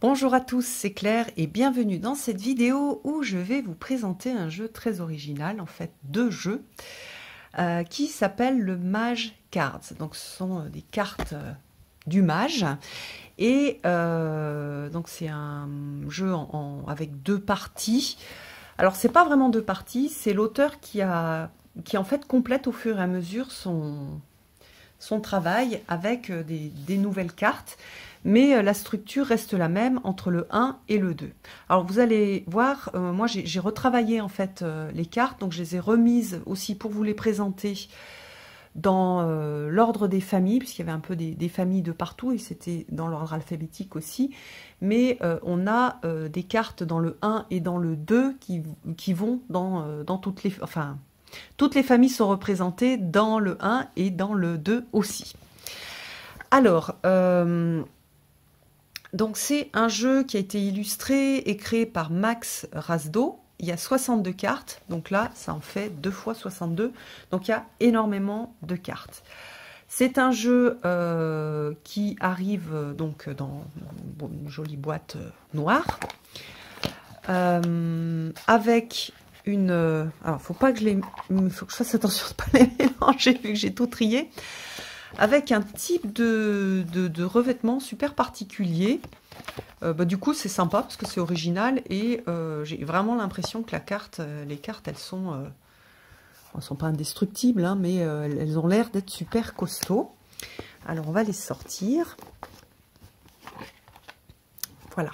Bonjour à tous, c'est Claire et bienvenue dans cette vidéo où je vais vous présenter un jeu très original, en fait deux jeux, qui s'appelle le Mage Cards. Donc ce sont des cartes du mage et donc c'est un jeu avec deux parties. Alors c'est pas vraiment deux parties, c'est l'auteur qui en fait complète au fur et à mesure son travail avec des nouvelles cartes. Mais la structure reste la même entre le 1 et le 2. Alors vous allez voir, moi j'ai retravaillé en fait les cartes, donc je les ai remises aussi pour vous les présenter dans l'ordre des familles, puisqu'il y avait un peu des familles de partout, et c'était dans l'ordre alphabétique aussi. Mais on a des cartes dans le 1 et dans le 2 qui vont dans toutes les... Enfin, toutes les familles sont représentées dans le 1 et dans le 2 aussi. Alors... donc c'est un jeu qui a été illustré et créé par Max Razdo. Il y a 62 cartes, donc là ça en fait 2 fois 62, donc il y a énormément de cartes. C'est un jeu qui arrive donc dans une jolie boîte noire, avec une... alors faut pas que je fasse attention de ne pas les mélanger vu que j'ai tout trié. Avec un type de revêtement super particulier. Du coup, c'est sympa parce que c'est original et j'ai vraiment l'impression que les cartes, elles sont pas indestructibles, hein, mais elles ont l'air d'être super costauds. Alors, on va les sortir. Voilà.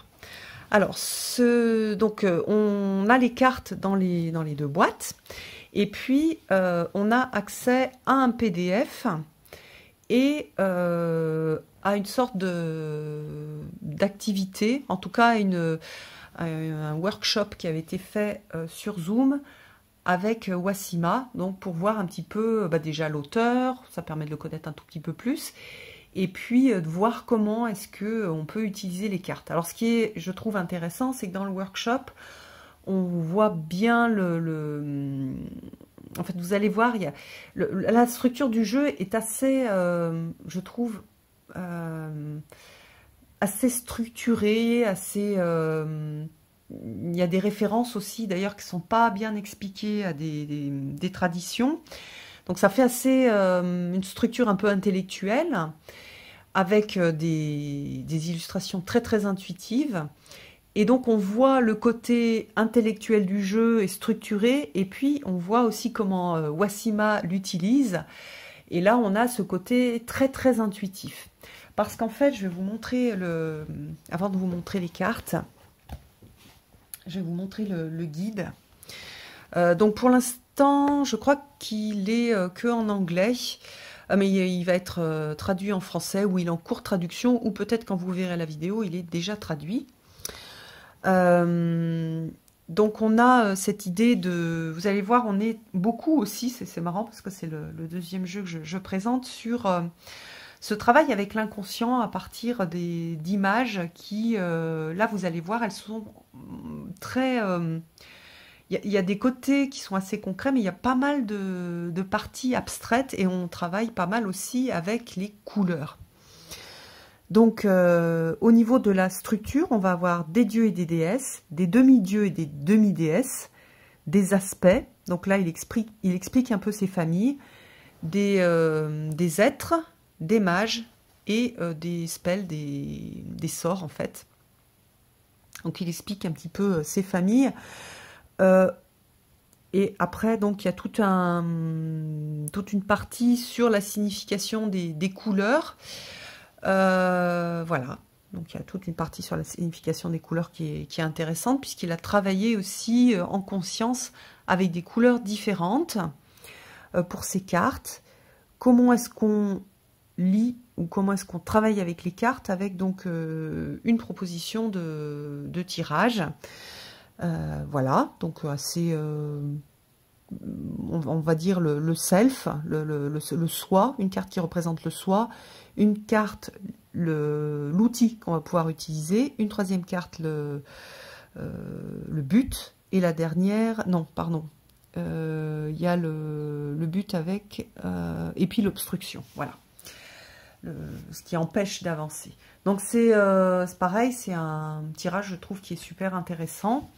Alors, donc, on a les cartes dans les deux boîtes et puis on a accès à un PDF et à une sorte d'activité, en tout cas un workshop qui avait été fait sur Zoom avec Wassima, donc pour voir un petit peu déjà l'auteur, ça permet de le connaître un tout petit peu plus, et puis de voir comment est-ce qu'on peut utiliser les cartes. Alors ce qui est, je trouve intéressant, c'est que dans le workshop, on voit bien en fait, vous allez voir, la structure du jeu est assez, je trouve, assez structurée, assez... il y a des références aussi, d'ailleurs, qui ne sont pas bien expliquées à des traditions. Donc ça fait assez une structure un peu intellectuelle, avec des illustrations très très intuitives. Et donc on voit le côté intellectuel du jeu et structuré, et puis on voit aussi comment Wassima l'utilise. Et là on a ce côté très très intuitif. Parce qu'en fait, je vais vous montrer, avant de vous montrer les cartes, je vais vous montrer le guide. Donc pour l'instant, je crois qu'il est que en anglais, mais il va être traduit en français, ou il est en cours de traduction, ou peut-être quand vous verrez la vidéo, il est déjà traduit. Donc on a cette idée de... Vous allez voir, on est beaucoup aussi, c'est marrant parce que c'est le deuxième jeu que je présente, sur ce travail avec l'inconscient à partir d'images qui, là vous allez voir, elles sont très... Il y a des côtés qui sont assez concrets, mais il y a pas mal de parties abstraites et on travaille pas mal aussi avec les couleurs. Donc, au niveau de la structure, on va avoir des dieux et des déesses, des demi-dieux et des demi-déesses, des aspects. Donc là, il explique un peu ces familles, des êtres, des mages et des spells, des sorts en fait. Donc, il explique un petit peu ces familles. Et après, donc, il y a toute une partie sur la signification des couleurs. Voilà, donc il y a toute une partie sur la signification des couleurs qui est intéressante, puisqu'il a travaillé aussi en conscience avec des couleurs différentes pour ces cartes. Comment est-ce qu'on lit ou comment est-ce qu'on travaille avec les cartes, avec donc une proposition de tirage. Voilà, donc assez... on va dire le self, le soi, une carte qui représente le soi, une carte, l'outil qu'on va pouvoir utiliser, une troisième carte, le but, et la dernière, non, pardon, il y a le but avec, et puis l'obstruction, voilà. ce qui empêche d'avancer. Donc c'est pareil, c'est un tirage, je trouve, qui est super intéressant.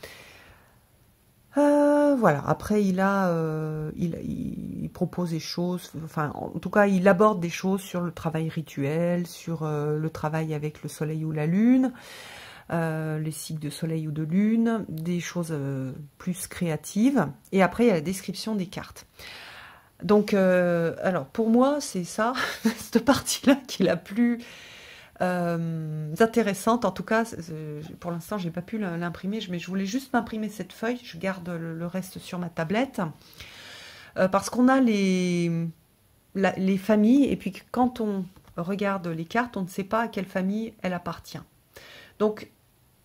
Voilà, après il propose des choses, enfin en tout cas il aborde des choses sur le travail rituel, sur le travail avec le soleil ou la lune, les cycles de soleil ou de lune, des choses plus créatives, et après il y a la description des cartes. Donc alors pour moi c'est ça, cette partie-là qui est la plus intéressante. En tout cas, pour l'instant, j'ai pas pu l'imprimer, mais je voulais juste m'imprimer cette feuille. Je garde le reste sur ma tablette parce qu'on a les familles, et puis quand on regarde les cartes, on ne sait pas à quelle famille elle appartient. Donc,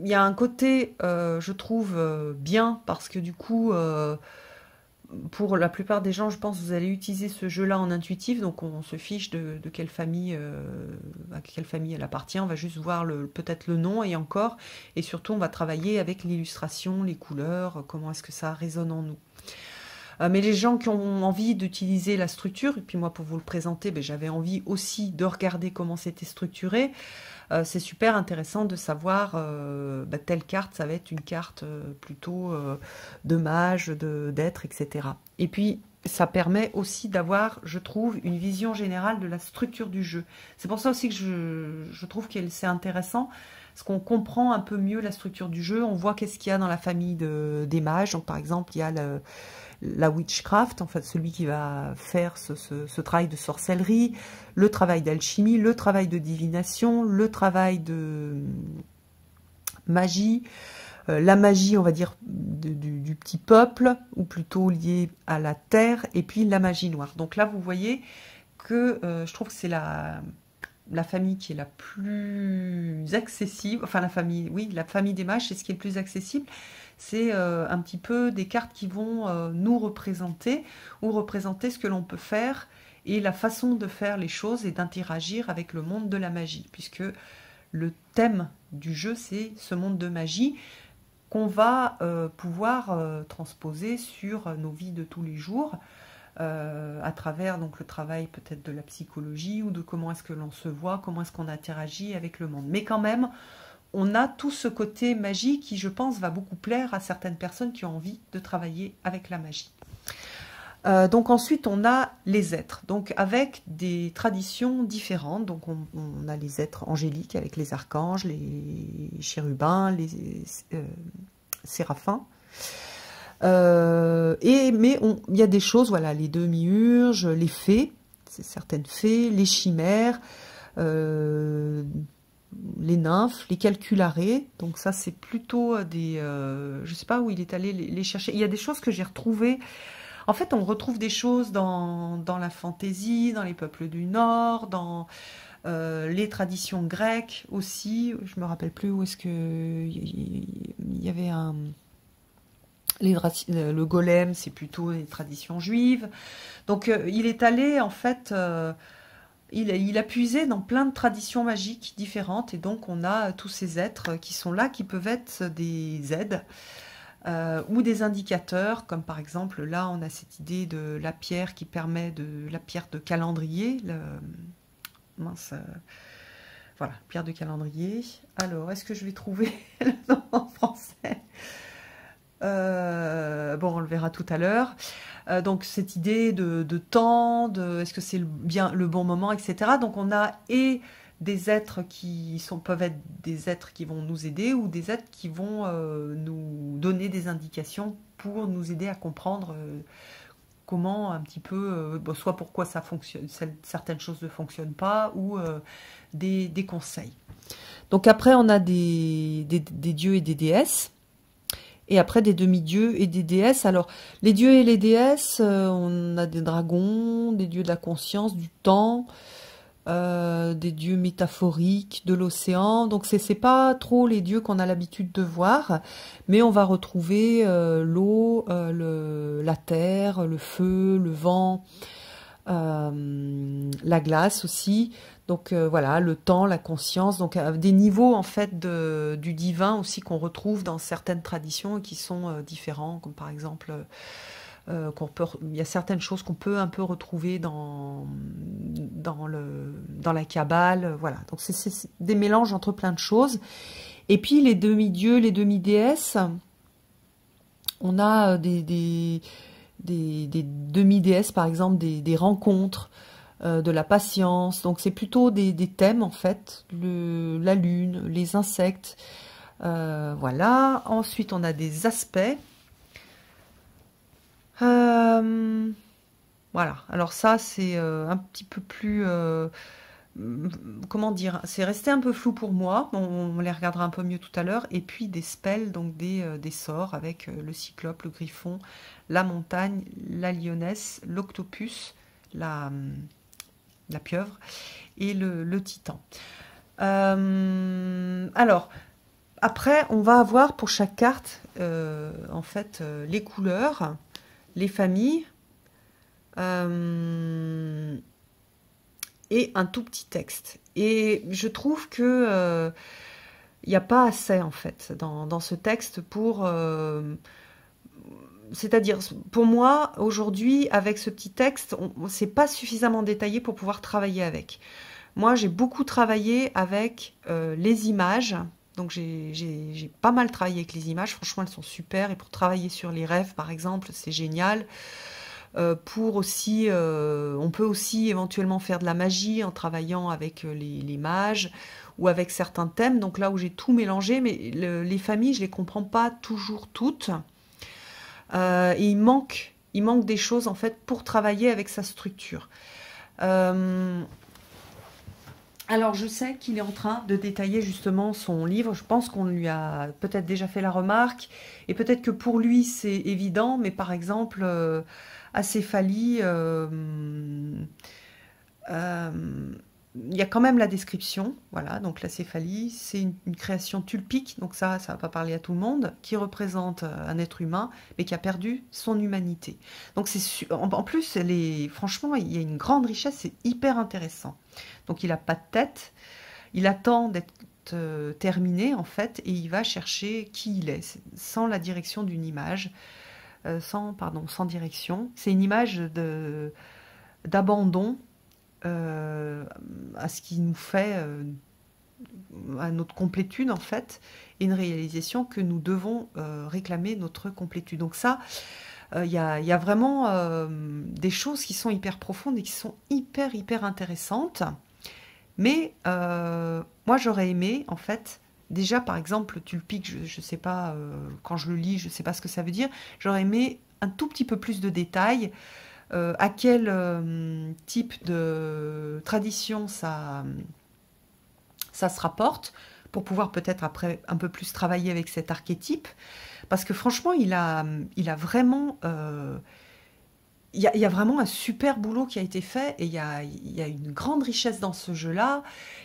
il y a un côté, je trouve, bien, parce que du coup, pour la plupart des gens, je pense que vous allez utiliser ce jeu-là en intuitif, donc on se fiche de quelle famille, à quelle famille elle appartient, on va juste voir peut-être le nom, et encore, et surtout on va travailler avec l'illustration, les couleurs, comment est-ce que ça résonne en nous. Mais les gens qui ont envie d'utiliser la structure, et puis moi pour vous le présenter, j'avais envie aussi de regarder comment c'était structuré. C'est super intéressant de savoir telle carte, ça va être une carte plutôt de mage, d'être, etc. Et puis, ça permet aussi d'avoir, je trouve, une vision générale de la structure du jeu. C'est pour ça aussi que je trouve que c'est intéressant, parce qu'on comprend un peu mieux la structure du jeu, on voit qu'est-ce qu'il y a dans la famille des mages. Donc, par exemple, il y a la witchcraft, en fait, celui qui va faire ce travail de sorcellerie, le travail d'alchimie, le travail de divination, le travail de magie, la magie, on va dire, du petit peuple, ou plutôt liée à la terre, et puis la magie noire. Donc là, vous voyez que je trouve que c'est la famille qui est la plus accessible, enfin la famille des mages, c'est ce qui est le plus accessible. C'est un petit peu des cartes qui vont nous représenter, ou représenter ce que l'on peut faire, et la façon de faire les choses et d'interagir avec le monde de la magie, puisque le thème du jeu, c'est ce monde de magie qu'on va pouvoir transposer sur nos vies de tous les jours, à travers donc le travail peut-être de la psychologie, ou de comment est-ce que l'on se voit, comment est-ce qu'on interagit avec le monde. Mais quand même, on a tout ce côté magie qui, je pense, va beaucoup plaire à certaines personnes qui ont envie de travailler avec la magie. Donc ensuite, on a les êtres, donc avec des traditions différentes. Donc on a les êtres angéliques avec les archanges, les chérubins, les séraphins. Mais il y a des choses, voilà, les demi-urges, les fées, c'est certaines fées, les chimères, les nymphes, les calcularées. Donc ça, c'est plutôt des... je sais pas où il est allé les chercher. Il y a des choses que j'ai retrouvées. En fait, on retrouve des choses dans la fantaisie, dans les peuples du Nord, dans les traditions grecques aussi. Je me rappelle plus où est-ce que il y avait un... Le golem, c'est plutôt les traditions juives. Donc, il est allé, en fait, il a puisé dans plein de traditions magiques différentes. Et donc, on a tous ces êtres qui sont là, qui peuvent être des aides ou des indicateurs. Comme par exemple, là, on a cette idée de la pierre qui permet la pierre de calendrier. Voilà, pierre de calendrier. Alors, est-ce que je vais trouver le nom en français ? Bon, on le verra tout à l'heure. Donc cette idée de temps, est-ce que c'est bien le bon moment, etc. Donc on a des êtres qui peuvent être des êtres qui vont nous aider, ou des êtres qui vont nous donner des indications pour nous aider à comprendre comment un petit peu, soit pourquoi ça fonctionne, certaines choses ne fonctionnent pas, ou des conseils. Donc après on a des dieux et des déesses. Et après, des demi-dieux et des déesses. Alors, les dieux et les déesses, on a des dragons, des dieux de la conscience, du temps, des dieux métaphoriques, de l'océan. Donc, c'est pas trop les dieux qu'on a l'habitude de voir, mais on va retrouver l'eau, la terre, le feu, le vent, la glace aussi. Donc voilà, le temps, la conscience, donc des niveaux en fait du divin aussi qu'on retrouve dans certaines traditions et qui sont différents, comme par exemple il y a certaines choses qu'on peut un peu retrouver dans la Kabbale, voilà. Donc c'est des mélanges entre plein de choses. Et puis les demi-dieux, les demi-déesses, on a des demi-déesses, par exemple, des rencontres, de la patience. Donc c'est plutôt des thèmes, en fait, la lune, les insectes, voilà. Ensuite, on a des aspects. Voilà, alors ça, c'est un petit peu plus... comment dire, c'est resté un peu flou pour moi, on les regardera un peu mieux tout à l'heure, et puis des spells, donc des sorts avec le cyclope, le griffon, la montagne, la lionesse, l'octopus, la pieuvre et le titan. Alors, après, on va avoir pour chaque carte, en fait, les couleurs, les familles, et un tout petit texte. Et je trouve que il n'y a pas assez, en fait, dans ce texte pour... c'est-à-dire, pour moi, aujourd'hui, avec ce petit texte, c'est pas suffisamment détaillé pour pouvoir travailler avec. Moi, j'ai beaucoup travaillé avec les images. Donc, j'ai pas mal travaillé avec les images. Franchement, elles sont super. Et pour travailler sur les rêves, par exemple, c'est génial. Pour aussi, on peut aussi éventuellement faire de la magie en travaillant avec les mages ou avec certains thèmes. Donc là où j'ai tout mélangé, mais les familles, je les comprends pas toujours toutes. Et il manque des choses en fait pour travailler avec sa structure. Alors je sais qu'il est en train de détailler justement son livre. Je pense qu'on lui a peut-être déjà fait la remarque. Et peut-être que pour lui c'est évident, mais par exemple... acéphalie, il y a quand même la description, voilà, donc l'acéphalie, c'est une création tulpique, donc ça va pas parler à tout le monde, qui représente un être humain, mais qui a perdu son humanité. Donc en plus, franchement, il y a une grande richesse, c'est hyper intéressant. Donc il n'a pas de tête, il attend d'être terminé, en fait, et il va chercher qui il est, sans la direction d'une image. Sans direction. C'est une image d'abandon à ce qui nous fait, à notre complétude en fait, et une réalisation que nous devons réclamer notre complétude. Donc ça, il y a vraiment des choses qui sont hyper profondes et qui sont hyper intéressantes. Mais moi, j'aurais aimé, en fait, déjà, par exemple, tulpique, je ne sais pas, quand je le lis, je ne sais pas ce que ça veut dire. J'aurais aimé un tout petit peu plus de détails. À quel type de tradition ça se rapporte, pour pouvoir peut-être après un peu plus travailler avec cet archétype. Parce que franchement, il a vraiment... il y a vraiment un super boulot qui a été fait et il y a une grande richesse dans ce jeu-là.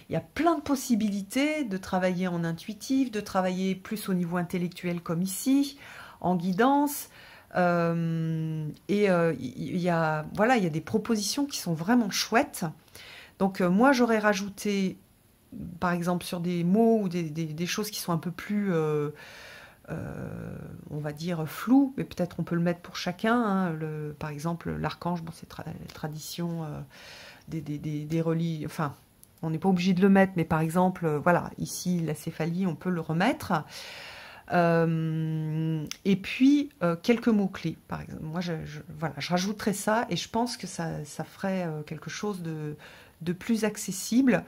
Il y a plein de possibilités de travailler en intuitif, de travailler plus au niveau intellectuel comme ici, en guidance. Il y a des propositions qui sont vraiment chouettes. Donc moi, j'aurais rajouté, par exemple, sur des mots ou des choses qui sont un peu plus... on va dire flou, mais peut-être on peut le mettre pour chacun. Hein, par exemple, l'archange, bon, c'est tradition des religions. Enfin, on n'est pas obligé de le mettre, mais par exemple, voilà, ici, la céphalie, on peut le remettre. Et puis, quelques mots-clés, par exemple. Moi, je rajouterais ça, et je pense que ça ferait quelque chose de plus accessible,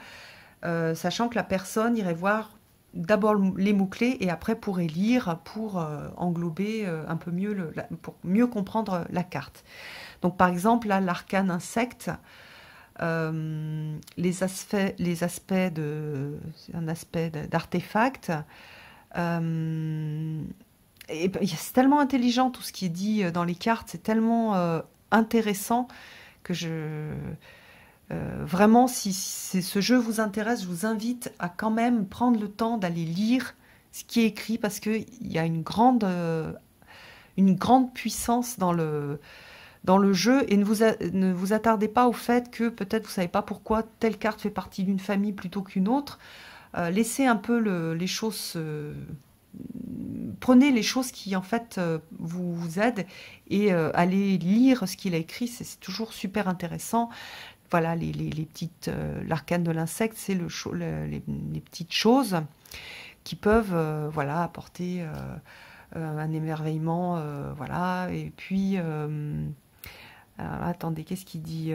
sachant que la personne irait voir d'abord les mots-clés et après pourrait lire pour englober un peu mieux, pour mieux comprendre la carte. Donc par exemple, là, l'arcane insecte, les aspects un aspect d'artefact. C'est tellement intelligent tout ce qui est dit dans les cartes, c'est tellement intéressant que vraiment, si ce jeu vous intéresse, je vous invite à quand même prendre le temps d'aller lire ce qui est écrit parce qu'il y a une grande puissance dans le jeu et ne vous attardez pas au fait que peut-être vous ne savez pas pourquoi telle carte fait partie d'une famille plutôt qu'une autre. Laissez un peu les choses prenez les choses qui en fait vous aident et allez lire ce qu'il a écrit, c'est toujours super intéressant. Voilà, les petites, l'arcane de l'insecte, c'est les petites choses qui peuvent voilà, apporter un émerveillement, voilà. Et puis, alors, attendez, qu'est-ce qu'il dit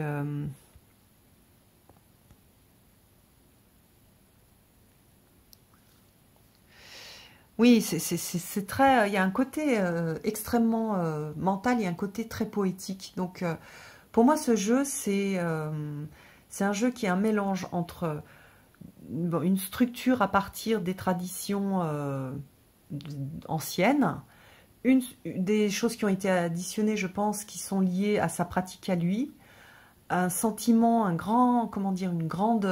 Oui, c'est très. Il y a un côté extrêmement mental, il y a un côté très poétique. Donc, pour moi, ce jeu, c'est un jeu qui est un mélange entre bon, une structure à partir des traditions anciennes, des choses qui ont été additionnées, je pense, qui sont liées à sa pratique à lui, un sentiment, un grand, comment dire, une grande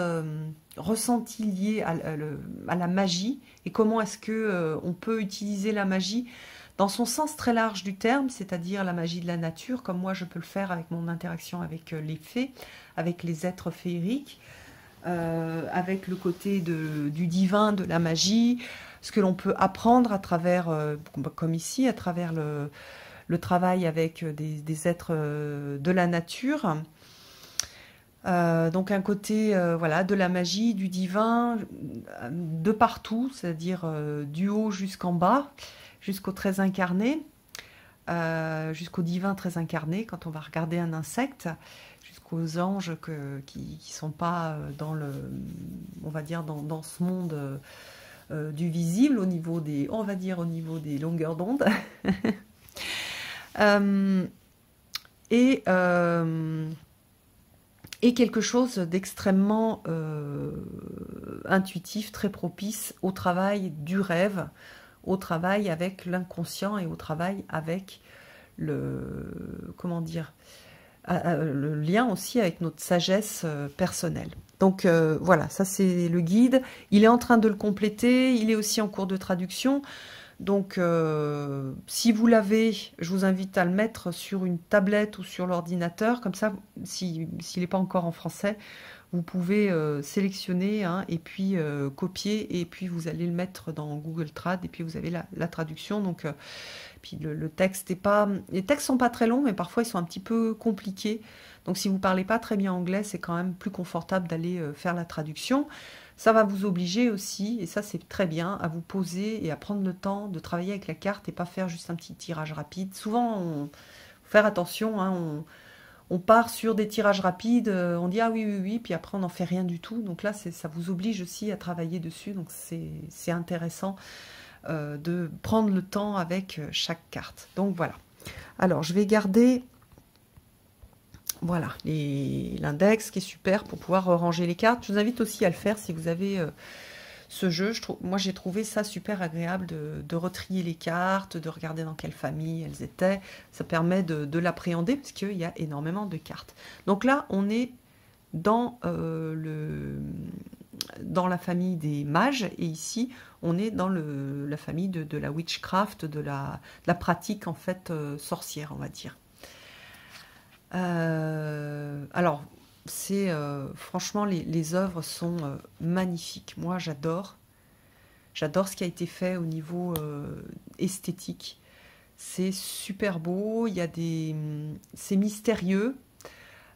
ressenti lié à la magie et comment est-ce que on peut utiliser la magie dans son sens très large du terme, c'est-à-dire la magie de la nature, comme moi je peux le faire avec mon interaction avec les fées, avec les êtres féeriques, avec le côté du divin, de la magie, ce que l'on peut apprendre à travers, comme ici, à travers le travail avec des êtres de la nature. Donc un côté voilà, de la magie, du divin, de partout, c'est-à-dire du haut jusqu'en bas, jusqu'au très incarné, jusqu'au divin très incarné, quand on va regarder un insecte, jusqu'aux anges qui ne sont pas dans le, on va dire, dans ce monde du visible, au niveau des, on va dire, au niveau des longueurs d'onde. Et quelque chose d'extrêmement intuitif, très propice au travail du rêve, au travail avec l'inconscient et au travail avec comment dire, le lien aussi avec notre sagesse personnelle. Donc voilà, ça c'est le guide. Il est en train de le compléter, il est aussi en cours de traduction. Donc, si vous l'avez, je vous invite à le mettre sur une tablette ou sur l'ordinateur. Comme ça, s'il n'est pas encore en français, vous pouvez sélectionner et puis copier. Et puis, vous allez le mettre dans Google Trad. Et puis, vous avez la traduction. Donc, puis le texte est pas... Les textes sont pas très longs, mais parfois, ils sont un petit peu compliqués. Donc, si vous ne parlez pas très bien anglais, c'est quand même plus confortable d'aller faire la traduction. Ça va vous obliger aussi, et ça c'est très bien, à vous poser et à prendre le temps de travailler avec la carte et pas faire juste un petit tirage rapide. Souvent, faut faire attention, on part sur des tirages rapides, on dit ah oui, oui, oui, puis après on n'en fait rien du tout. Donc là, ça vous oblige aussi à travailler dessus, donc c'est intéressant de prendre le temps avec chaque carte. Donc voilà. Alors, je vais garder... Voilà, l'index qui est super pour pouvoir ranger les cartes. Je vous invite aussi à le faire si vous avez ce jeu. Moi, j'ai trouvé ça super agréable de retrier les cartes, de regarder dans quelle famille elles étaient. Ça permet de l'appréhender parce qu'il y a énormément de cartes. Donc là, on est dans, dans la famille des mages et ici, on est dans la famille de la witchcraft, de la pratique en fait sorcière, on va dire. Alors, franchement, les œuvres sont magnifiques. Moi, j'adore ce qui a été fait au niveau esthétique. C'est super beau. C'est mystérieux.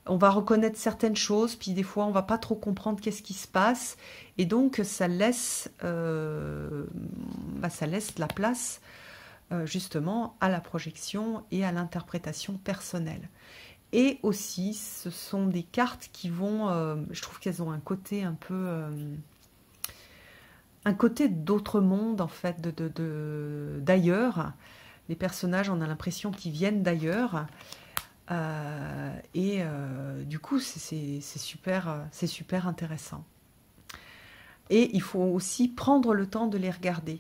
On va reconnaître certaines choses, puis des fois, on va pas trop comprendre qu'est-ce qui se passe, et donc ça laisse de la place justement à la projection et à l'interprétation personnelle. Et aussi, ce sont des cartes qui vont... je trouve qu'elles ont un côté un peu... un côté d'autre monde, en fait, d'ailleurs. Les personnages, on a l'impression qu'ils viennent d'ailleurs. Du coup, c'est super intéressant. Et il faut aussi prendre le temps de les regarder.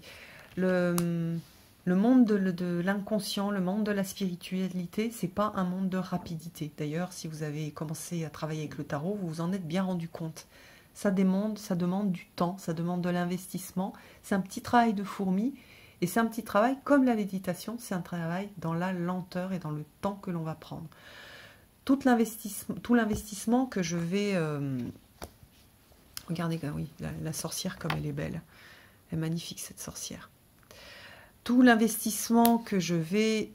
Le monde de l'inconscient, le monde de la spiritualité, c'est pas un monde de rapidité. D'ailleurs, si vous avez commencé à travailler avec le tarot, vous vous en êtes bien rendu compte. Ça demande du temps, ça demande de l'investissement. C'est un petit travail de fourmi et c'est un petit travail comme la méditation, c'est un travail dans la lenteur et dans le temps que l'on va prendre. Tout l'investissement que je vais... Regardez, oui, la sorcière comme elle est belle. Elle est magnifique cette sorcière. tout l'investissement que je vais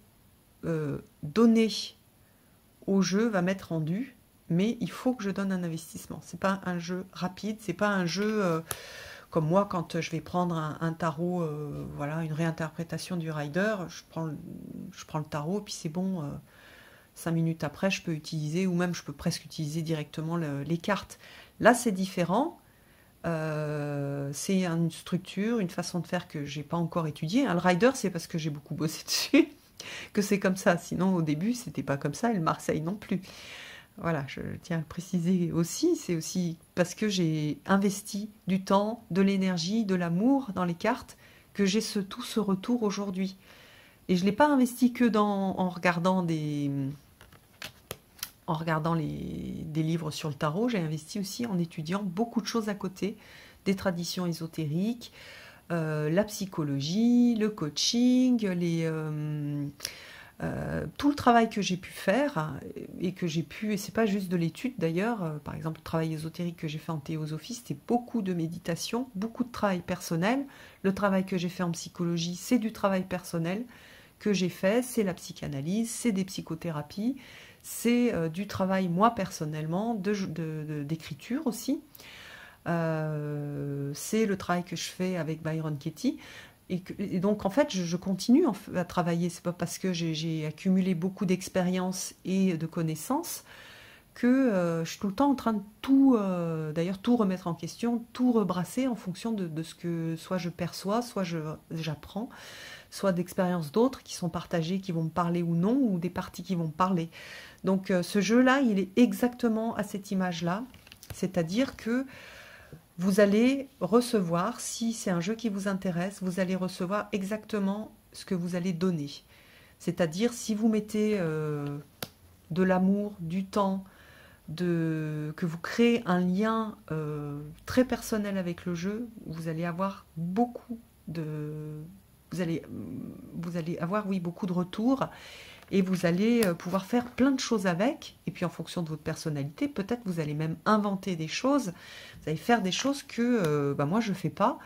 donner au jeu va m'être rendu, mais il faut que je donne un investissement. C'est pas un jeu rapide, c'est pas un jeu comme moi quand je vais prendre un tarot, voilà, une réinterprétation du Rider, je prends le tarot, puis c'est bon, 5 minutes après, je peux utiliser, ou même je peux presque utiliser directement les cartes. Là, c'est différent. C'est une structure, une façon de faire que j'ai pas encore étudiée. Le Rider, c'est parce que j'ai beaucoup bossé dessus que c'est comme ça. Sinon, au début, c'était pas comme ça, et le Marseille non plus. Voilà, je tiens à le préciser aussi. C'est aussi parce que j'ai investi du temps, de l'énergie, de l'amour dans les cartes que j'ai tout ce retour aujourd'hui. Et je l'ai pas investi que en regardant des livres sur le tarot. J'ai investi aussi en étudiant beaucoup de choses à côté, des traditions ésotériques, la psychologie, le coaching, tout le travail que j'ai pu faire et c'est pas juste de l'étude d'ailleurs, par exemple le travail ésotérique que j'ai fait en théosophie, c'était beaucoup de méditation, beaucoup de travail personnel. Le travail que j'ai fait en psychologie, c'est du travail personnel que j'ai fait, c'est la psychanalyse, c'est des psychothérapies, c'est du travail moi personnellement, d'écriture aussi. C'est le travail que je fais avec Byron Katie. Et donc en fait je continue à travailler, c'est pas parce que j'ai accumulé beaucoup d'expérience et de connaissances que je suis tout le temps en train de d'ailleurs tout remettre en question, tout rebrasser en fonction de ce que soit je perçois, soit j'apprends, soit d'expériences d'autres qui sont partagées, qui vont me parler ou non, ou des parties qui vont me parler. Donc ce jeu-là, il est exactement à cette image-là, c'est-à-dire que vous allez recevoir, si c'est un jeu qui vous intéresse, vous allez recevoir exactement ce que vous allez donner. C'est-à-dire, si vous mettez de l'amour, du temps, que vous créez un lien très personnel avec le jeu, vous allez avoir beaucoup de... Vous allez avoir, oui, beaucoup de retours et vous allez pouvoir faire plein de choses avec. Et puis en fonction de votre personnalité, peut-être vous allez même inventer des choses. Vous allez faire des choses que moi je ne fais pas,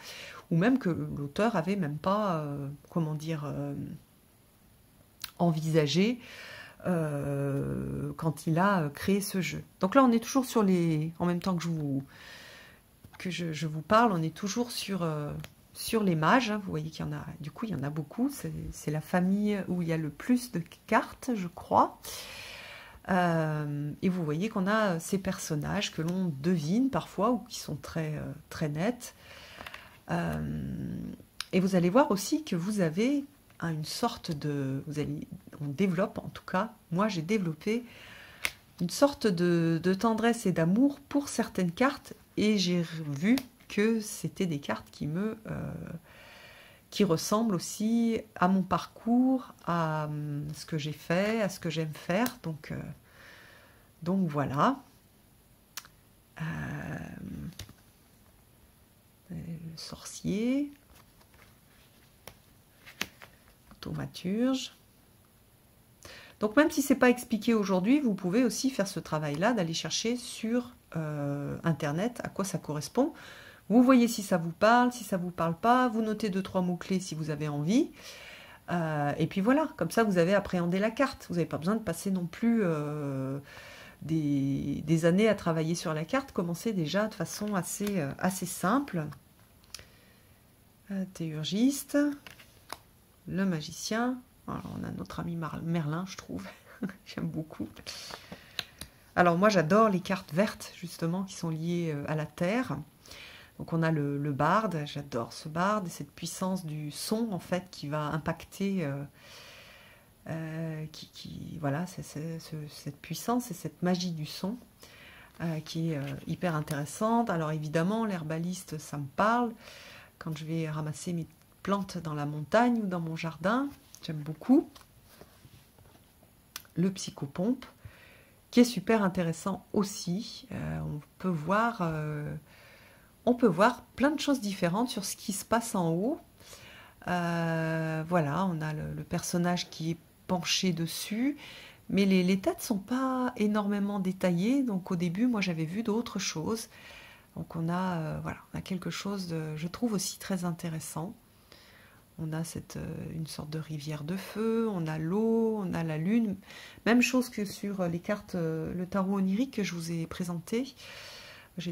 ou même que l'auteur avait même pas, envisagé quand il a créé ce jeu. Donc là, on est toujours sur en même temps que je vous parle, on est toujours sur les mages. Vous voyez qu'il y en a, du coup, il y en a beaucoup. C'est la famille où il y a le plus de cartes, je crois. Et vous voyez qu'on a ces personnages que l'on devine parfois ou qui sont très, très nets. Et vous allez voir aussi que vous avez une sorte de... on développe, en tout cas, moi j'ai développé une sorte de tendresse et d'amour pour certaines cartes, et j'ai vu que c'était des cartes qui ressemblent aussi à mon parcours, à ce que j'ai fait, à ce que j'aime faire. Donc voilà. Le sorcier. Thaumaturge. Donc même si ce n'est pas expliqué aujourd'hui, vous pouvez aussi faire ce travail-là, d'aller chercher sur Internet à quoi ça correspond. Vous voyez si ça vous parle, si ça ne vous parle pas, vous notez 2-3 mots-clés si vous avez envie. Et puis voilà, comme ça vous avez appréhendé la carte. Vous n'avez pas besoin de passer non plus des années à travailler sur la carte. Commencez déjà de façon assez simple. Théurgiste. Le magicien. Alors, on a notre ami Merlin, je trouve. J'aime beaucoup. Alors moi, j'adore les cartes vertes, justement, qui sont liées à la terre. Donc on a le barde. J'adore ce barde et cette puissance du son, en fait, qui va impacter... voilà, cette puissance et cette magie du son qui est hyper intéressante. Alors évidemment, l'herbaliste, ça me parle. Quand je vais ramasser mes plantes dans la montagne ou dans mon jardin, j'aime beaucoup. Le psychopompe, qui est super intéressant aussi. On peut voir plein de choses différentes sur ce qui se passe en haut. Voilà, on a le personnage qui est penché dessus, mais les têtes sont pas énormément détaillées. Donc au début, moi j'avais vu d'autres choses. Donc on a quelque chose, je trouve aussi très intéressant. on a une sorte de rivière de feu, on a l'eau, on a la lune. Même chose que sur les cartes, le tarot onirique que je vous ai présenté. En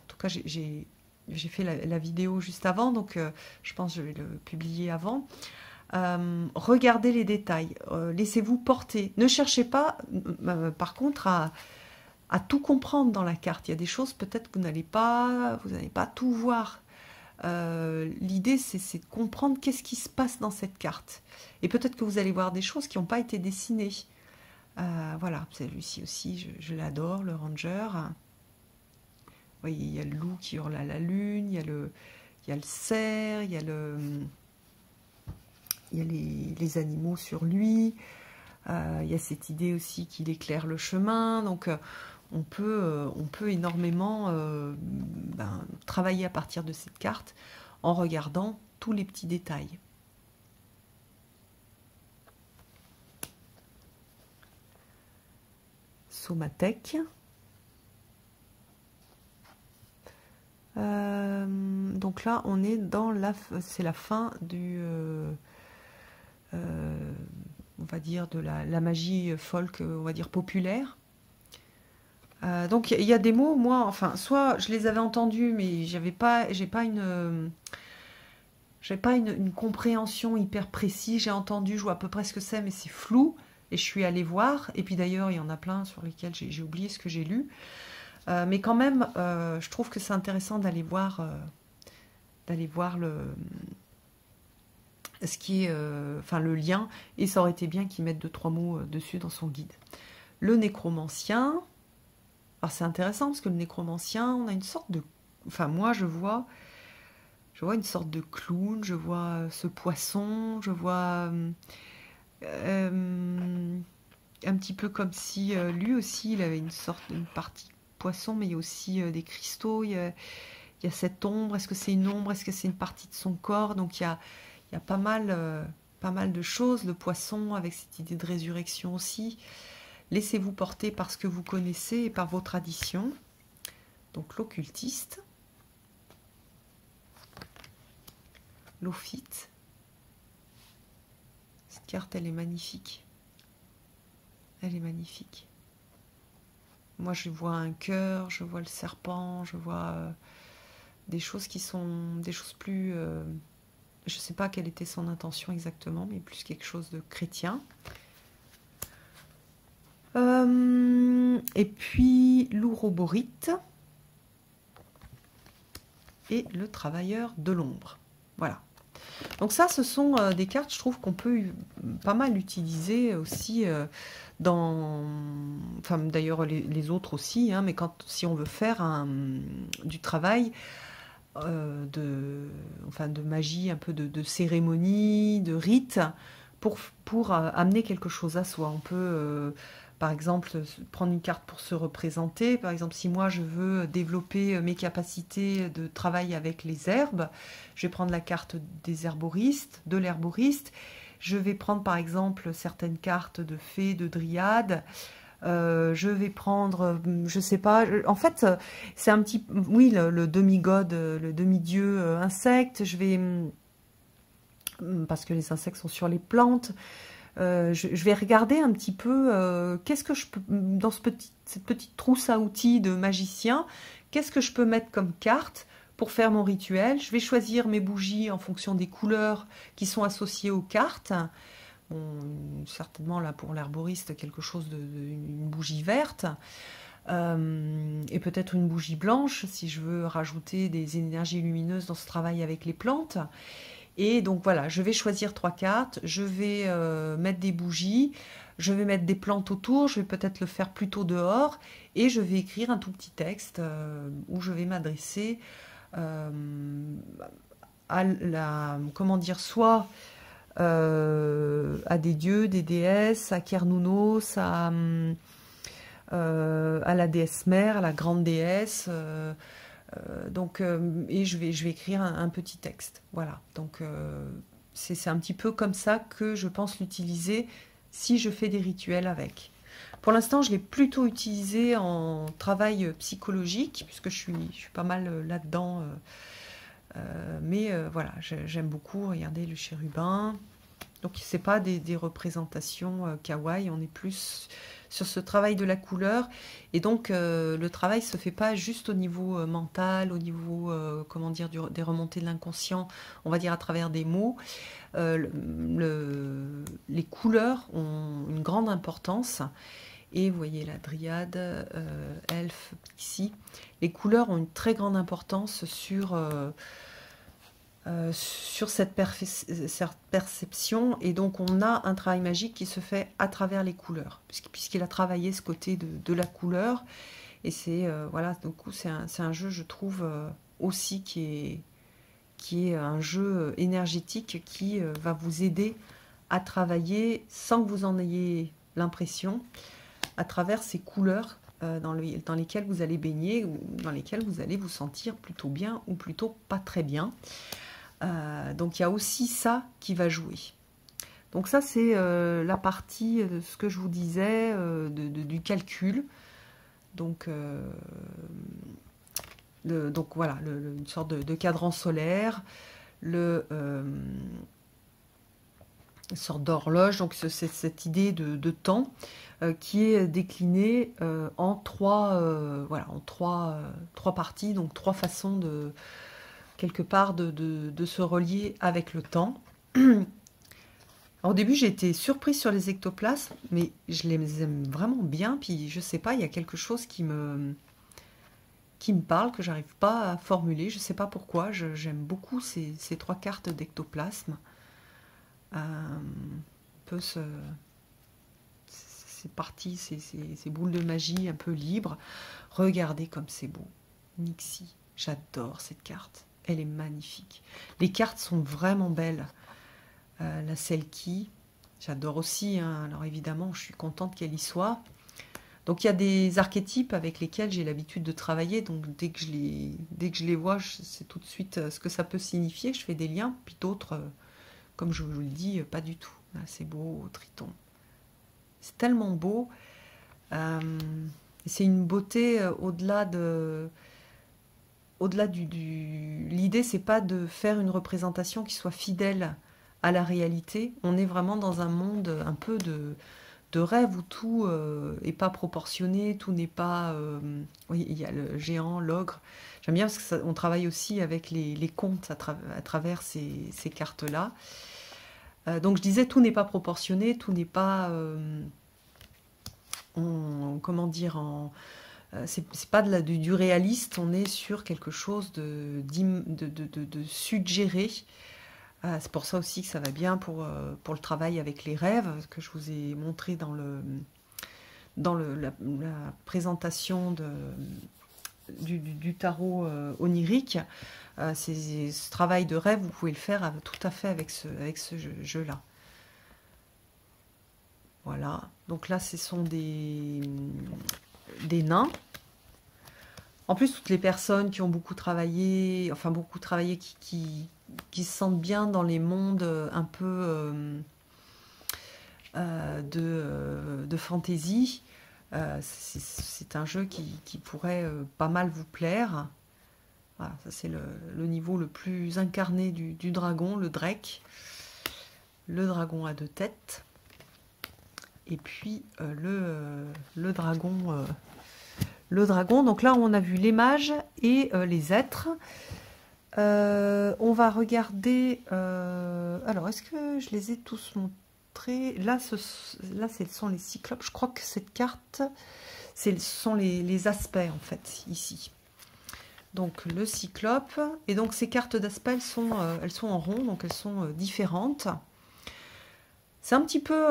tout cas, j'ai fait la vidéo juste avant, donc je pense que je vais le publier avant. Regardez les détails, laissez-vous porter. Ne cherchez pas, par contre, à tout comprendre dans la carte. Il y a des choses peut-être que vous n'allez pas tout voir. L'idée, c'est de comprendre qu'est-ce qui se passe dans cette carte. Et peut-être que vous allez voir des choses qui n'ont pas été dessinées. Voilà, celui-ci aussi, je l'adore, le ranger. Vous voyez, il y a le loup qui hurle à la lune, il y a le cerf, il y a les animaux sur lui. Il y a cette idée aussi qu'il éclaire le chemin. Donc, on peut énormément travailler à partir de cette carte en regardant tous les petits détails. Somathèque. Donc là, on est dans c'est la fin du, on va dire, de la magie folk, on va dire populaire. Donc il y a des mots, moi, enfin, soit je les avais entendus, mais j'ai pas une compréhension hyper précise. J'ai entendu, je vois à peu près ce que c'est, mais c'est flou. Et je suis allée voir. Et puis d'ailleurs, il y en a plein sur lesquels j'ai oublié ce que j'ai lu. Mais quand même, je trouve que c'est intéressant d'aller voir ce qui est, le lien. Et ça aurait été bien qu'ils mettent 2-3 mots dessus dans son guide. Le nécromancien. Alors c'est intéressant parce que le nécromancien, on a une sorte de... Enfin, moi, je vois une sorte de clown, je vois ce poisson, je vois un petit peu comme si lui aussi, il avait une partie poisson, mais il y a aussi des cristaux, il y a cette ombre. Est-ce que c'est une ombre? Est-ce que c'est une partie de son corps? Donc il y a pas mal de choses. Le poisson avec cette idée de résurrection aussi. Laissez-vous porter par ce que vous connaissez et par vos traditions. Donc l'occultiste. L'ophite. Cette carte, elle est magnifique. Elle est magnifique. Moi, je vois un cœur, je vois le serpent, je vois des choses qui sont des choses plus... je ne sais pas quelle était son intention exactement, mais plus quelque chose de chrétien. Et puis l'ouroborite et le travailleur de l'ombre. Voilà. Donc ça, ce sont des cartes, je trouve qu'on peut pas mal utiliser aussi dans... Enfin, d'ailleurs, les autres aussi, hein, mais si on veut faire du travail de magie, un peu de cérémonie, de rite, pour amener quelque chose à soi. On peut... par exemple, prendre une carte pour se représenter. Par exemple, si moi je veux développer mes capacités de travail avec les herbes, je vais prendre la carte des herboristes, de l'herboriste. Je vais prendre par exemple certaines cartes de fées, de dryades. Je vais prendre, je sais pas, en fait, c'est un petit... Oui, le demi-god, le demi-dieu insecte. Parce que les insectes sont sur les plantes. Je vais regarder un petit peu qu'est-ce que je peux, dans cette petite trousse à outils de magicien, qu'est-ce que je peux mettre comme carte pour faire mon rituel. Je vais choisir mes bougies en fonction des couleurs qui sont associées aux cartes. Bon, certainement là pour l'herboriste, quelque chose une bougie verte. Et peut-être une bougie blanche si je veux rajouter des énergies lumineuses dans ce travail avec les plantes. Et donc voilà, je vais choisir 3 cartes, je vais mettre des bougies, je vais mettre des plantes autour, je vais peut-être le faire plutôt dehors, et je vais écrire un tout petit texte où je vais m'adresser à soit à des dieux, des déesses, à Cernunnos, à la déesse mère, à la grande déesse... et je vais écrire un petit texte. Voilà. Donc, c'est un petit peu comme ça que je pense l'utiliser si je fais des rituels avec. Pour l'instant, je l'ai plutôt utilisé en travail psychologique, puisque je suis pas mal là-dedans Voilà, j'aime beaucoup. Regardez le chérubin. Donc, c'est pas des représentations kawaii, on est plus sur ce travail de la couleur. Et donc, le travail se fait pas juste au niveau mental, au niveau, comment dire, des remontées de l'inconscient, on va dire à travers des mots. Les couleurs ont une grande importance. Et vous voyez la dryade, elfe, ici. Les couleurs ont une très grande importance sur cette perception, et donc on a un travail magique qui se fait à travers les couleurs, puisqu'il a travaillé ce côté de la couleur, et c'est voilà, du coup c'est un jeu, je trouve, aussi qui est un jeu énergétique qui va vous aider à travailler sans que vous en ayez l'impression, à travers ces couleurs dans lesquelles vous allez baigner, ou dans lesquelles vous allez vous sentir plutôt bien ou plutôt pas très bien. Donc il y a aussi ça qui va jouer. Donc ça c'est la partie de ce que je vous disais du calcul. Donc voilà, une sorte de cadran solaire, une sorte d'horloge. Donc c'est cette idée de temps qui est déclinée en voilà, en trois parties, donc trois façons quelque part de se relier avec le temps. Alors, au début, j'ai été surprise sur les ectoplasmes, mais je les aime vraiment bien. Puis, je sais pas, il y a quelque chose qui me parle, que j'arrive pas à formuler. Je sais pas pourquoi. J'aime beaucoup ces trois cartes d'ectoplasme. Un peu ces parties, ces boules de magie un peu libres. Regardez comme c'est beau. Nixie, j'adore cette carte. Elle est magnifique. Les cartes sont vraiment belles. La Selkie, j'adore aussi. Hein. Alors évidemment, je suis contente qu'elle y soit. Donc il y a des archétypes avec lesquels j'ai l'habitude de travailler. Donc dès que je les vois, je sais tout de suite ce que ça peut signifier. Je fais des liens. Puis d'autres, comme je vous le dis, pas du tout. Là, c'est beau, Triton. C'est tellement beau. C'est une beauté au-delà de... Au-delà l'idée, c'est pas de faire une représentation qui soit fidèle à la réalité. On est vraiment dans un monde un peu de rêve où tout est pas proportionné, tout n'est pas... Oui, il y a le géant, l'ogre. J'aime bien parce qu'on travaille aussi avec les contes à travers ces cartes-là. Donc je disais, tout n'est pas proportionné, tout n'est pas... comment dire c'est pas du réaliste, on est sur quelque chose de suggéré. C'est pour ça aussi que ça va bien pour le travail avec les rêves, que je vous ai montré dans la présentation du tarot onirique. Ce travail de rêve, vous pouvez le faire tout à fait avec ce jeu-là. Voilà, donc là ce sont des nains. En plus, toutes les personnes qui ont beaucoup travaillé, qui se sentent bien dans les mondes un peu de fantaisie, c'est un jeu qui pourrait pas mal vous plaire. Voilà, ça c'est le niveau le plus incarné du dragon, le Drake. Le dragon à deux têtes. Et puis le dragon... le dragon, donc là on a vu les mages et les êtres. On va regarder... alors, est-ce que je les ai tous montrés? Là, ce sont les cyclopes. Je crois que cette carte, ce sont les aspects, en fait, ici. Donc, le cyclope. Et donc, ces cartes d'aspect, elles sont en rond, donc elles sont différentes. C'est un petit peu...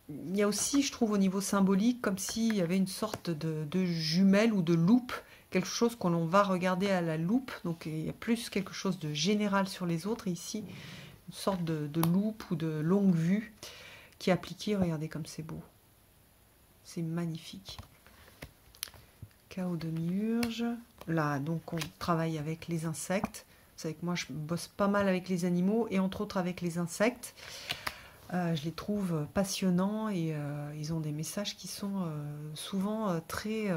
il y a aussi, je trouve, au niveau symbolique, comme s'il y avait une sorte de jumelle ou de loupe, quelque chose qu'on va regarder à la loupe. Donc il y a plus quelque chose de général sur les autres. Et ici, une sorte de loupe ou de longue vue qui est appliquée. Regardez comme c'est beau. C'est magnifique. Chaos de miurge. Là, donc on travaille avec les insectes. Vous savez que moi, je bosse pas mal avec les animaux et entre autres avec les insectes. Je les trouve passionnants et ils ont des messages qui sont souvent très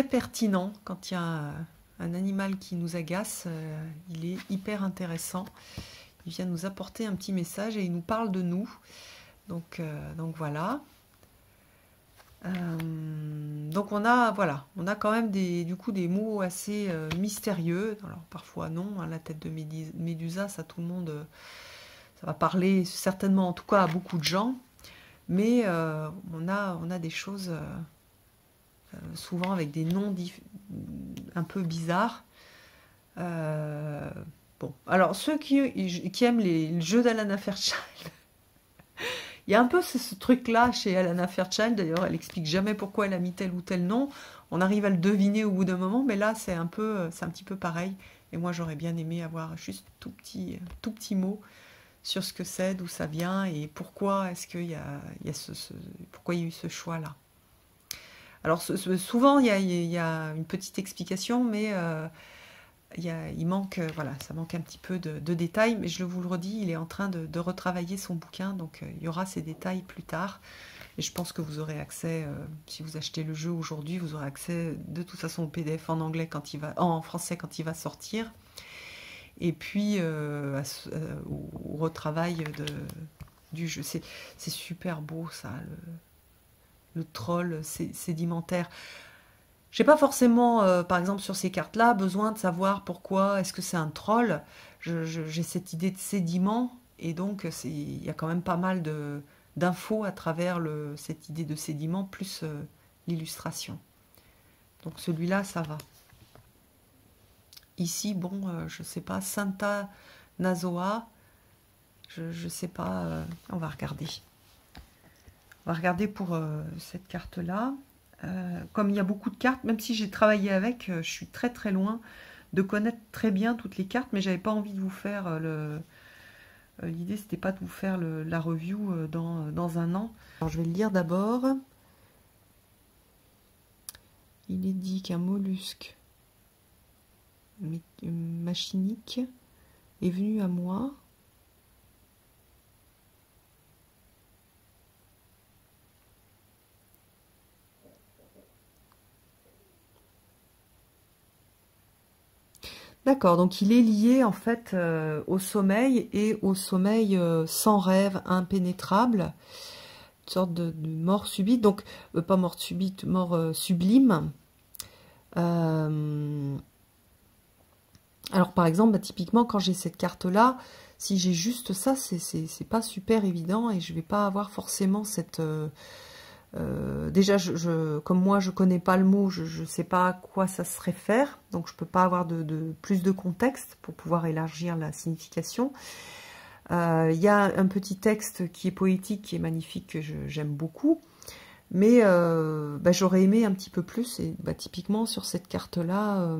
pertinents quand il y a un animal qui nous agace, il est hyper intéressant. Il vient nous apporter un petit message et il nous parle de nous. Donc voilà. Donc voilà, on a quand même du coup des mots assez mystérieux. Alors parfois non, hein, la tête de Médusa, ça tout le monde, ça va parler certainement en tout cas à beaucoup de gens. Mais on a des choses souvent avec des noms un peu bizarres. Bon, alors ceux qui aiment le jeu d'Alana Fairchild, il y a un peu ce truc-là chez Alana Fairchild. D'ailleurs, elle explique jamais pourquoi elle a mis tel ou tel nom. On arrive à le deviner au bout d'un moment, mais là, c'est un petit peu pareil. Et moi, j'aurais bien aimé avoir juste tout petit mot sur ce que c'est, d'où ça vient et pourquoi est-ce qu'il y a, pourquoi il y a eu ce choix-là. Alors souvent il y a une petite explication, mais il manque, voilà, ça manque un petit peu de détails, mais je vous le redis, il est en train de retravailler son bouquin, donc il y aura ces détails plus tard. Et je pense que vous aurez accès, si vous achetez le jeu aujourd'hui, vous aurez accès de toute façon au PDF en anglais en français quand il va sortir. Et puis au retravail du jeu. C'est super beau ça, le troll sédimentaire. J'ai pas forcément, par exemple sur ces cartes-là, besoin de savoir pourquoi est-ce que c'est un troll. J'ai cette idée de sédiment, et donc il y a quand même pas mal d'infos à travers cette idée de sédiment, plus l'illustration. Donc celui-là, ça va. Ici, bon, je sais pas, Santa Nazoa, je sais pas, on va regarder. On va regarder pour cette carte-là. Comme il y a beaucoup de cartes, même si j'ai travaillé avec, je suis très très loin de connaître très bien toutes les cartes, mais j'avais pas envie de vous faire l'idée, c'était pas de vous faire la review dans un an. Alors, je vais le lire d'abord. Il est dit qu'un mollusque machinique est venu à moi. D'accord, donc il est lié en fait au sommeil et au sommeil sans rêve, impénétrable, une sorte de mort subite, donc pas mort subite, mort sublime. Alors par exemple, bah, typiquement quand j'ai cette carte-là, si j'ai juste ça, c'est pas super évident et je vais pas avoir forcément cette... déjà, comme moi je connais pas le mot, je sais pas à quoi ça se réfère, donc je peux pas avoir plus de contexte pour pouvoir élargir la signification. Il y a un petit texte qui est poétique, qui est magnifique, que j'aime beaucoup, mais bah, j'aurais aimé un petit peu plus, et bah, typiquement sur cette carte-là...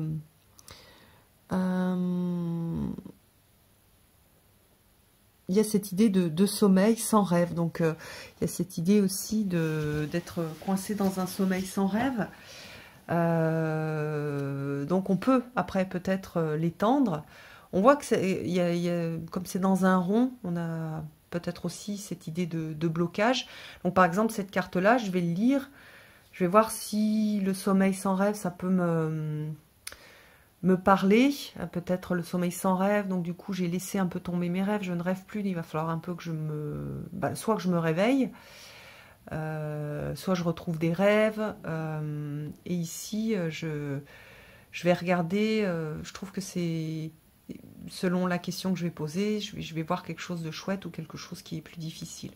il y a cette idée de sommeil sans rêve, donc il y a cette idée aussi d'être coincé dans un sommeil sans rêve. Donc on peut après peut-être l'étendre. On voit que comme c'est dans un rond, on a peut-être aussi cette idée de blocage. Donc par exemple cette carte-là, je vais le lire, je vais voir si le sommeil sans rêve, ça peut me parler, peut-être le sommeil sans rêve, donc du coup j'ai laissé un peu tomber mes rêves, je ne rêve plus, il va falloir un peu que soit que je me réveille, soit je retrouve des rêves, et ici je vais regarder, je trouve que c'est, selon la question que je vais poser, je vais voir quelque chose de chouette ou quelque chose qui est plus difficile.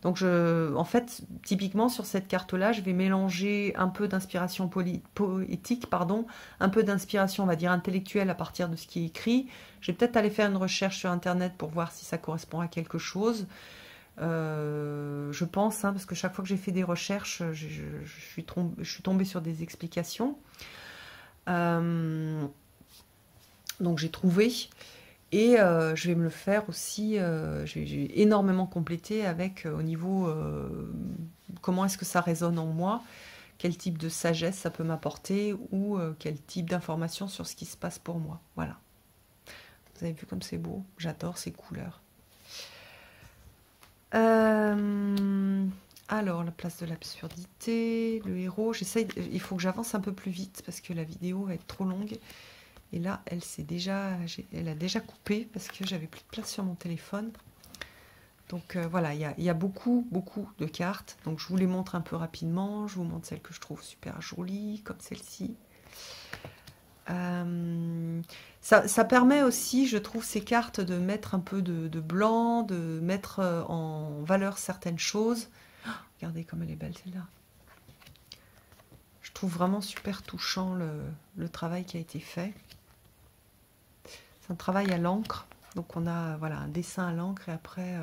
Donc, en fait, typiquement sur cette carte-là, je vais mélanger un peu d'inspiration poétique, pardon, un peu d'inspiration, on va dire, intellectuelle à partir de ce qui est écrit. Je vais peut-être aller faire une recherche sur Internet pour voir si ça correspond à quelque chose. Je pense, hein, parce que chaque fois que j'ai fait des recherches, je suis tombée sur des explications. Donc, j'ai trouvé... Et je vais me le faire aussi, j'ai énormément complété avec au niveau comment est-ce que ça résonne en moi, quel type de sagesse ça peut m'apporter ou quel type d'information sur ce qui se passe pour moi. Voilà. Vous avez vu comme c'est beau, j'adore ces couleurs. Alors, la place de l'absurdité, le héros, j'essaye, il faut que j'avance un peu plus vite parce que la vidéo va être trop longue. Et là, elle a déjà coupé parce que j'avais plus de place sur mon téléphone. Donc voilà, il y a beaucoup de cartes. Donc je vous les montre un peu rapidement. Je vous montre celles que je trouve super jolies, comme celle-ci. Ça permet aussi, je trouve, ces cartes de mettre un peu de blanc, de mettre en valeur certaines choses. Oh, regardez comme elle est belle celle-là. Je trouve vraiment super touchant le travail qui a été fait. C'est un travail à l'encre. Donc on a voilà, un dessin à l'encre et après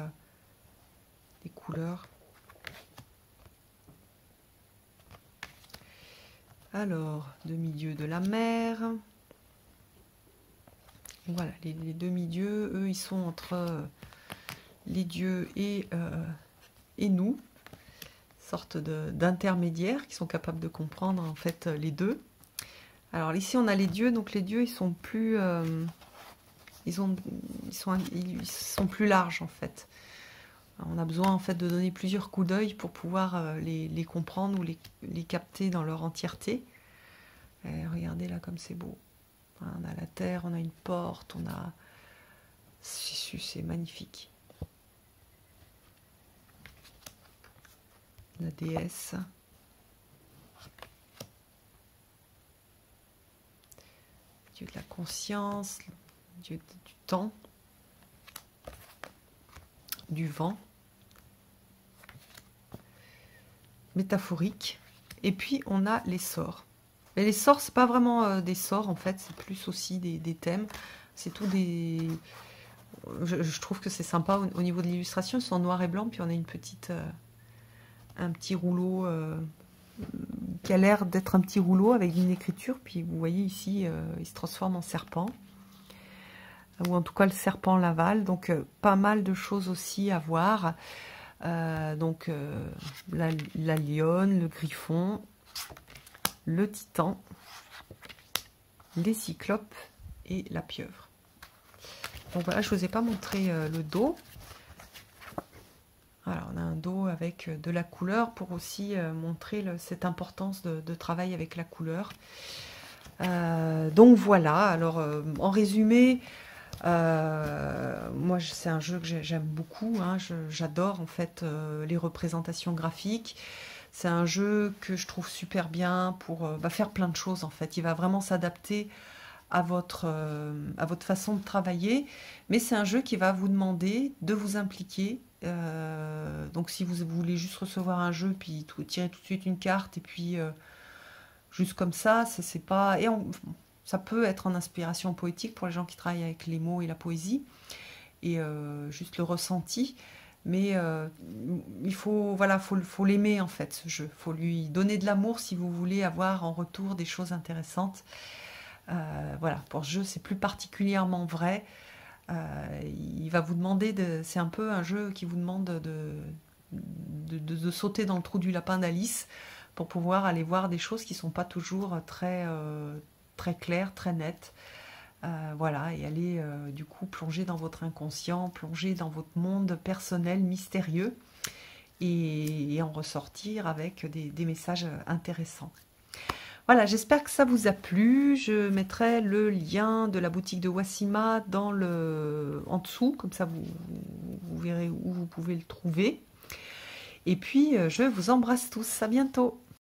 des couleurs. Alors, demi-dieu de la mer. Voilà, les demi-dieux, eux, ils sont entre les dieux et nous. Sorte d'intermédiaires qui sont capables de comprendre en fait les deux. Alors ici, on a les dieux. Donc les dieux, ils sont plus... ils sont plus larges en fait. On a besoin en fait de donner plusieurs coups d'œil pour pouvoir les comprendre ou les capter dans leur entièreté. Et regardez là comme c'est beau. On a la terre, on a une porte, on a... C'est magnifique. La déesse. Dieu de la conscience, Dieu du temps, du vent. Métaphorique. Et puis on a les sorts. Mais les sorts, c'est pas vraiment des sorts en fait, c'est plus aussi des thèmes. C'est tout des... Je trouve que c'est sympa au niveau de l'illustration, ils sont en noir et blanc, puis on a une petite... un petit rouleau qui a l'air d'être un petit rouleau avec une écriture, puis vous voyez ici, il se transforme en serpent. Ou en tout cas le serpent l'avale, donc pas mal de choses aussi à voir. Donc la lionne, le griffon, le titan, les cyclopes et la pieuvre. Donc voilà, je ne vous ai pas montré le dos. Alors, on a un dos avec de la couleur pour aussi montrer cette importance de travail avec la couleur. Donc voilà, alors en résumé, moi c'est un jeu que j'aime beaucoup, hein. J'adore en fait les représentations graphiques. C'est un jeu que je trouve super bien pour faire plein de choses en fait. Il va vraiment s'adapter à votre façon de travailler, mais c'est un jeu qui va vous demander de vous impliquer. Donc si vous voulez juste recevoir un jeu, puis tirer tout de suite une carte, et puis juste comme ça, c'est pas... ça peut être en inspiration poétique pour les gens qui travaillent avec les mots et la poésie, et juste le ressenti. Mais il faut, voilà, faut l'aimer en fait, ce jeu. Il faut lui donner de l'amour si vous voulez avoir en retour des choses intéressantes. Voilà, pour ce jeu, c'est plus particulièrement vrai. Il va vous demander c'est un peu un jeu qui vous demande de sauter dans le trou du lapin d'Alice pour pouvoir aller voir des choses qui ne sont pas toujours très claires, très nettes. Voilà, et aller du coup plonger dans votre inconscient, plonger dans votre monde personnel mystérieux et en ressortir avec des messages intéressants. Voilà, j'espère que ça vous a plu. Je mettrai le lien de la boutique de Wassima en dessous, comme ça vous verrez où vous pouvez le trouver. Et puis, je vous embrasse tous. À bientôt.